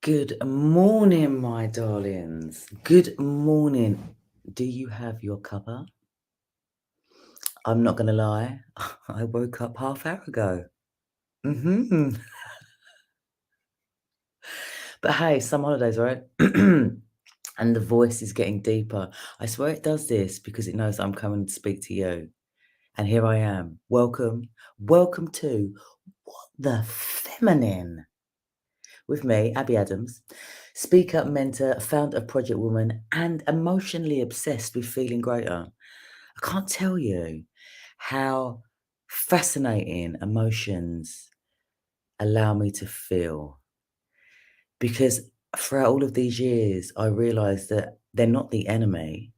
Good morning, my darlings. Good morning. Do you have your cuppa? I'm not going to lie. I woke up half hour ago. hmm But hey, some holidays, right? And the voice is getting deeper. I swear it does this because it knows I'm coming to speak to you. And here I am. Welcome. Welcome to What the Feminine with me, Abby Adams, speaker, mentor, founder of Project Woman, and emotionally obsessed with feeling greater. I can't tell you how fascinating emotions allow me to feel because throughout all of these years, I realized that they're not the enemy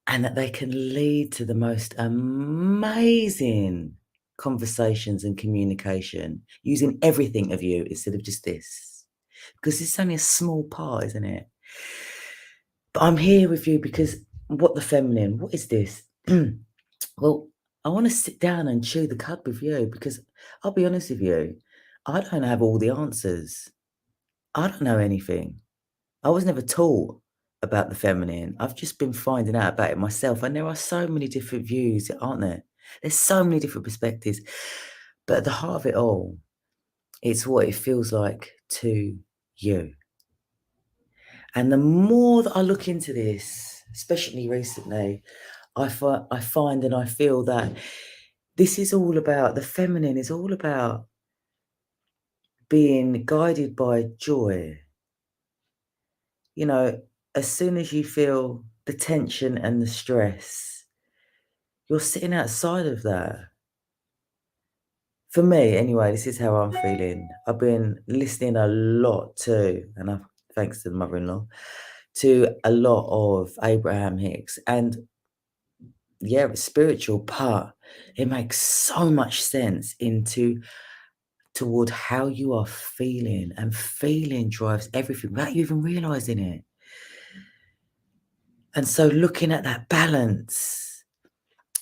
and that they can lead to the most amazing conversations and communication using everything of you instead of just this. Because it's only a small part, isn't it? But I'm here with you because what the feminine, what is this? Well, I want to sit down and chew the cud with you because I'll be honest with you, I don't have all the answers. I don't know anything. I was never taught about the feminine. I've just been finding out about it myself. And there are so many different views, aren't there? There's so many different perspectives. But at the heart of it all, it's what it feels like to you. And the more that I look into this, especially recently, I find and I feel that this is all about the feminine is all about being guided by joy. You know, as soon as you feel the tension and the stress, you're sitting outside of that. For me, anyway, this is how I'm feeling. I've been listening a lot to, and thanks to the mother-in-law, to a lot of Abraham Hicks. And yeah, it's spiritual, but it makes so much sense toward how you are feeling, and feeling drives everything without you even realizing it. And so looking at that balance,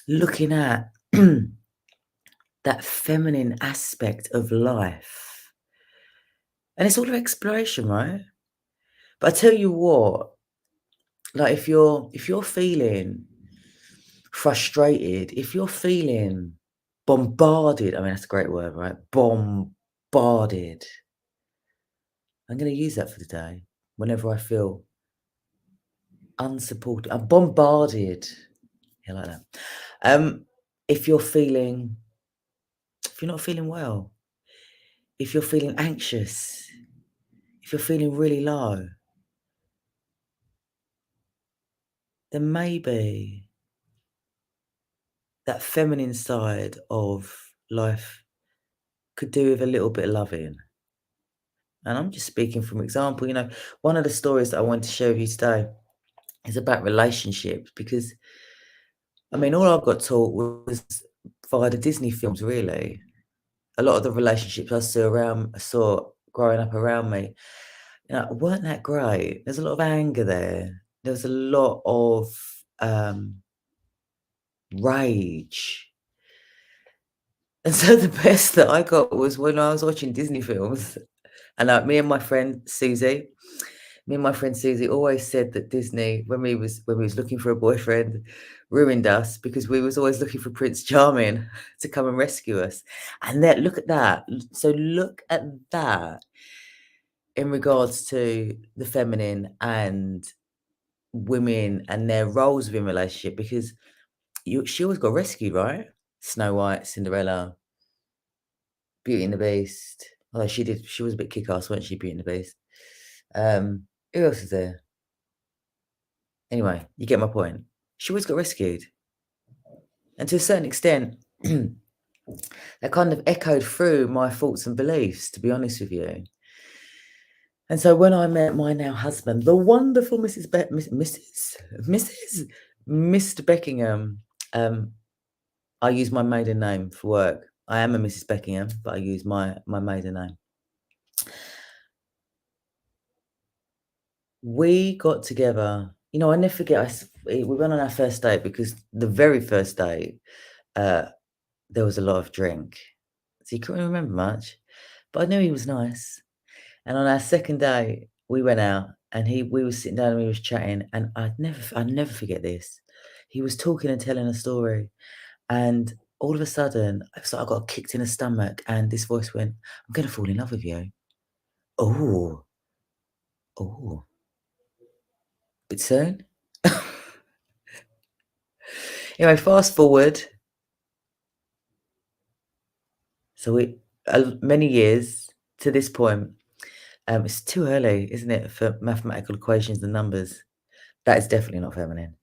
looking at that feminine aspect of life, and it's all about exploration, right? But I tell you what, like if you're feeling frustrated, if you're feeling bombarded, I mean that's a great word, right? Bombarded. I'm going to use that for the day. Whenever I feel unsupported, I'm bombarded. Yeah, like that. Um, if you're feeling, if you're not feeling well, if you're feeling anxious, if you're feeling really low, then maybe that feminine side of life could do with a little bit of loving. And I'm just speaking from example. One of the stories that I want to share with you today is about relationships because, I mean, all I got taught was via the Disney films, really. A lot of the relationships I saw growing up around me, weren't that great. There's a lot of anger there. There's a lot of rage. And so the best that I got was when I was watching Disney films, and me and my friend Susie always said that Disney, when we was looking for a boyfriend, ruined us because we was always looking for Prince Charming to come and rescue us. And that look at that. So look at that in regards to the feminine and women and their roles within relationship because she always got rescued, right? Snow White, Cinderella, Beauty and the Beast. Although she was a bit kick-ass, wasn't she, Beauty and the Beast? Who else is there? Anyway, you get my point. She always got rescued. And to a certain extent, that kind of echoed through my thoughts and beliefs, to be honest with you. And so when I met my now husband, the wonderful Mr. Beckingham, I use my maiden name for work. I am a Mrs. Beckingham, but I use my maiden name. We got together. I never forget. We went on our first date because the very first date, there was a lot of drink, so you couldn't remember much. But I knew he was nice, And on our second day, we went out and we was sitting down and we was chatting, and I'd never forget this. He was talking and telling a story, and all of a sudden, it's like I got kicked in the stomach, and this voice went, "I'm gonna fall in love with you." Oh, oh, bit soon. Anyway, fast forward. So many years to this point. It's too early, isn't it, for mathematical equations and numbers? That is definitely not feminine.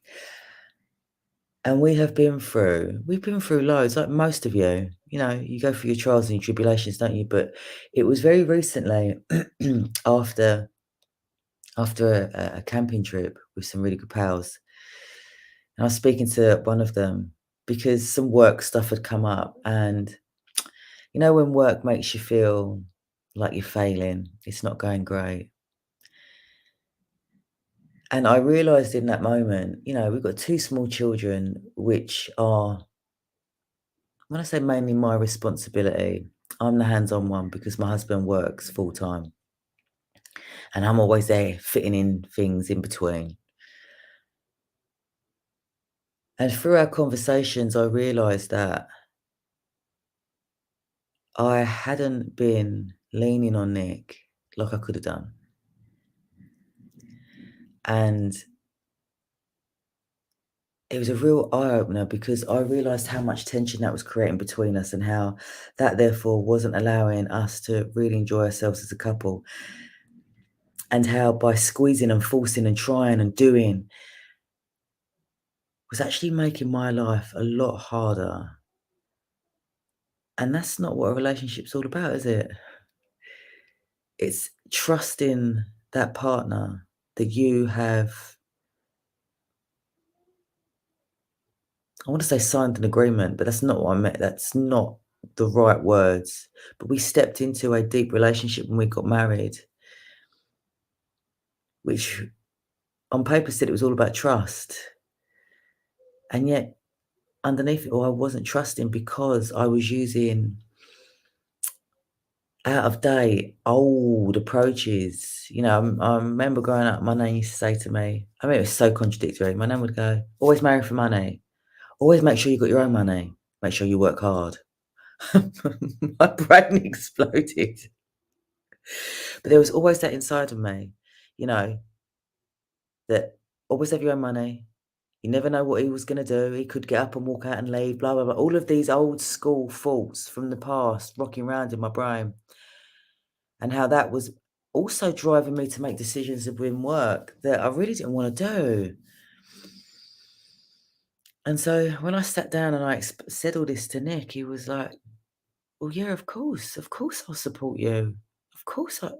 And we've been through loads, like most of you. You know, you go through your trials and your tribulations, don't you? But it was very recently after a camping trip with some really good pals. And I was speaking to one of them because some work stuff had come up. And you know, when work makes you feel like you're failing, it's not going great. And I realized in that moment, you know, we've got two small children, which are, when I say mainly my responsibility, I'm the hands-on one because my husband works full time and I'm always there fitting in things in between. And through our conversations, I realized that I hadn't been leaning on Nick like I could have done. And it was a real eye opener because I realized how much tension that was creating between us and how that therefore wasn't allowing us to really enjoy ourselves as a couple. And how by squeezing and forcing and trying and doing was actually making my life a lot harder. And that's not what a relationship's all about, is it? It's trusting that partner that you have, I want to say signed an agreement, but that's not what I meant. That's not the right words. But we stepped into a deep relationship when we got married, which on paper said it was all about trust. And yet, underneath it all, I wasn't trusting because I was using out of date, old approaches. You know, I remember growing up, my nan used to say to me, I mean, it was so contradictory. My nan would go, always marry for money. Always make sure you got your own money. Make sure you work hard. My brain exploded. But there was always that inside of me, you know, that always have your own money. You never know what he was going to do. He could get up and walk out and leave, blah, blah, blah. All of these old school thoughts from the past rocking around in my brain. And how that was also driving me to make decisions within work that I really didn't want to do. And so when I sat down and I said all this to Nick, he was like, "Well, yeah, of course I'll support you. Of course I,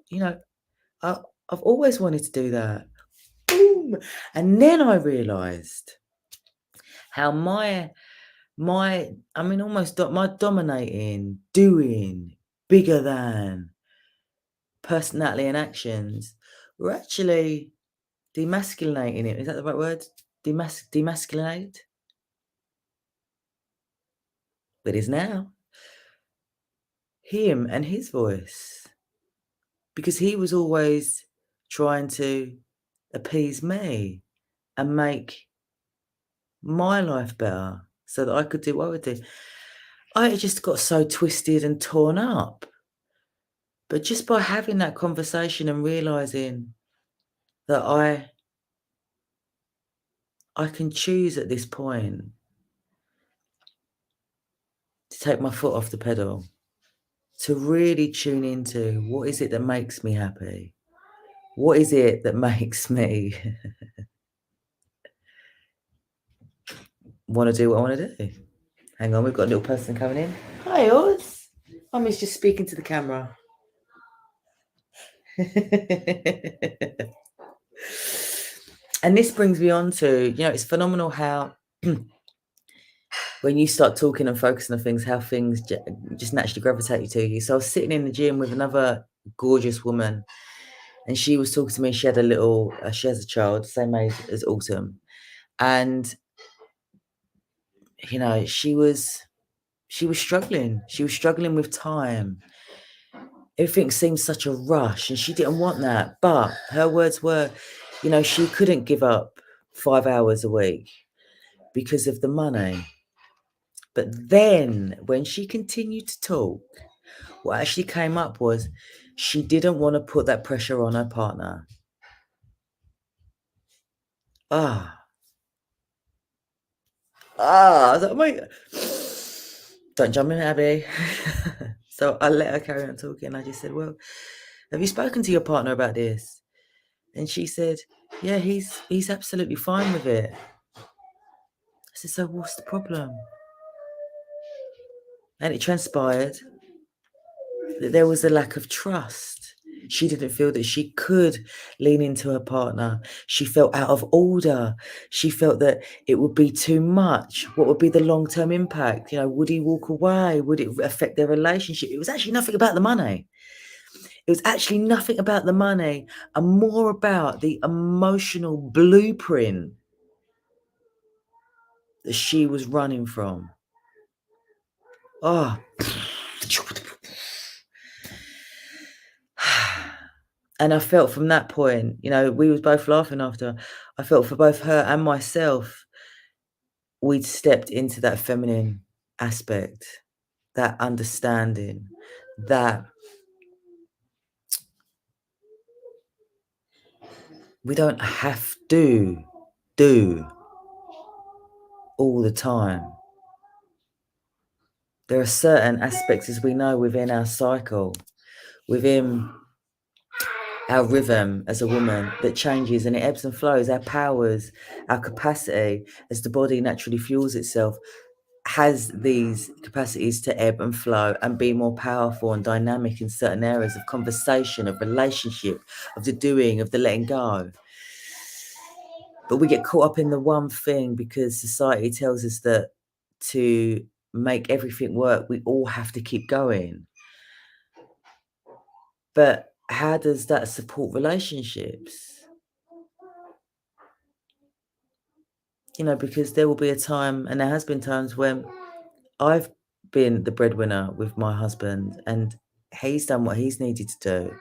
I've always wanted to do that." Boom. And then I realised how I mean, almost my dominating, doing, bigger than personality and actions were actually demasculinating it. Is that the right word? Demasculinate? It is now. Him and his voice. Because he was always trying to appease me and make my life better so that I could do what I would do. I just got so twisted and torn up. But just by having that conversation and realizing that I can choose at this point to take my foot off the pedal, to really tune into what is it that makes me happy? What is it that makes me want to do what I want to do? Hang on, we've got a little person coming in. Hi, Oz. Mummy's just speaking to the camera. And this brings me on to, you know, it's phenomenal how when you start talking and focusing on things, how things just naturally gravitate to you. So I was sitting in the gym with another gorgeous woman, and she was talking to me. She had she has a child, same age as Autumn. And, you know, she was struggling. She was struggling with time. Everything seemed such a rush, and she didn't want that. But her words were, she couldn't give up 5 hours a week because of the money. But then when she continued to talk, what actually came up was she didn't want to put that pressure on her partner. I was like, "Mate, don't jump in, Abby." So I let her carry on talking. I just said, "Well, have you spoken to your partner about this?" And she said, "Yeah, he's absolutely fine with it." I said, "So what's the problem?" And it transpired that there was a lack of trust. She didn't feel that she could lean into her partner. She felt out of order. She felt that it would be too much. What would be the long-term impact? Would he walk away? Would it affect their relationship? It was actually nothing about the money. It was actually nothing about the money and more about the emotional blueprint that she was running from. Oh. And I felt from that point, we was both laughing after. I felt for both her and myself, we'd stepped into that feminine aspect, that understanding, that we don't have to do all the time. There are certain aspects, as we know, within our cycle, within our rhythm as a woman that changes and it ebbs and flows. Our powers, our capacity, as the body naturally fuels itself, has these capacities to ebb and flow and be more powerful and dynamic in certain areas of conversation, of relationship, of the doing, of the letting go. But we get caught up in the one thing because society tells us that to make everything work, we all have to keep going. But how does that support relationships? Because there will be a time, and there has been times when I've been the breadwinner with my husband and he's done what he's needed to do.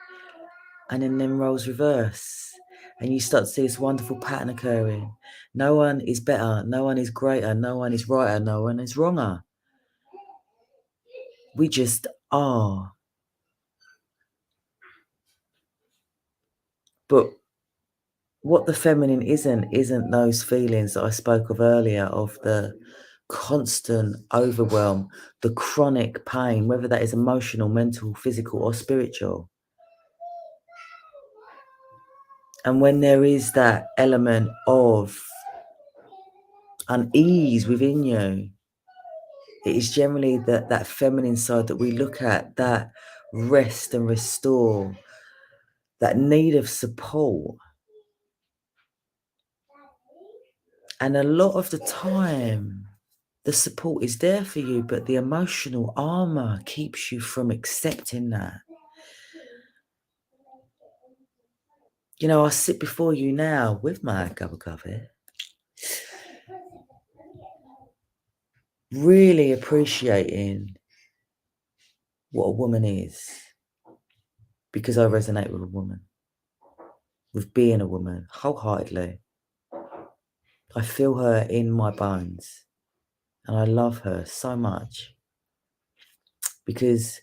And then roles reverse. And you start to see this wonderful pattern occurring. No one is better. No one is greater. No one is righter. No one is wronger. We just are. But what the feminine isn't those feelings that I spoke of earlier of the constant overwhelm, the chronic pain, whether that is emotional, mental, physical, or spiritual. And when there is that element of unease within you, it is generally that feminine side that we look at, that rest and restore, that need of support. And a lot of the time, the support is there for you, but the emotional armor keeps you from accepting that. I sit before you now with my cup of coffee, really appreciating what a woman is, because I resonate with a woman, with being a woman, wholeheartedly. I feel her in my bones, and I love her so much because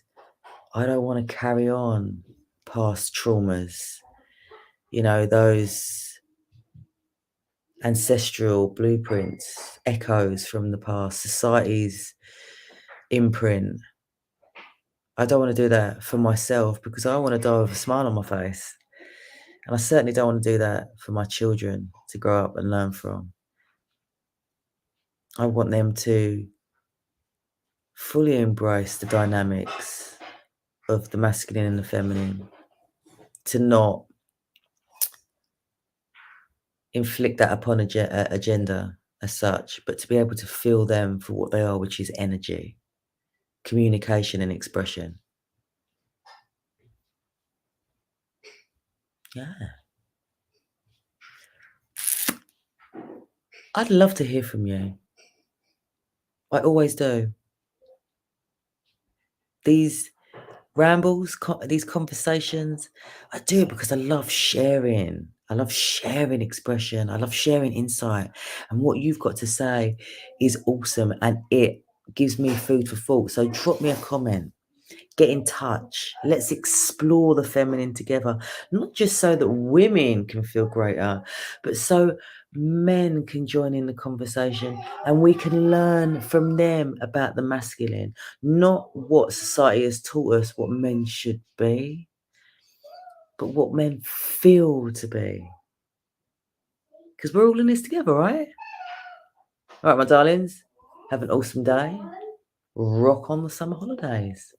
I don't want to carry on past traumas, those ancestral blueprints, echoes from the past, society's imprint. I don't want to do that for myself because I want to die with a smile on my face. And I certainly don't want to do that for my children to grow up and learn from. I want them to fully embrace the dynamics of the masculine and the feminine, to not inflict that upon agenda as such, but to be able to feel them for what they are, which is energy, communication and expression. Yeah. I'd love to hear from you. I always do. These rambles, these conversations. I do it because I love sharing. I love sharing expression. I love sharing insight. And what you've got to say is awesome. And it gives me food for thought. So drop me a comment. Get in touch. Let's explore the feminine together. Not just so that women can feel greater, but so men can join in the conversation and we can learn from them about the masculine, not what society has taught us what men should be, but what men feel to be. Because we're all in this together, right? All right, my darlings, have an awesome day. Rock on the summer holidays.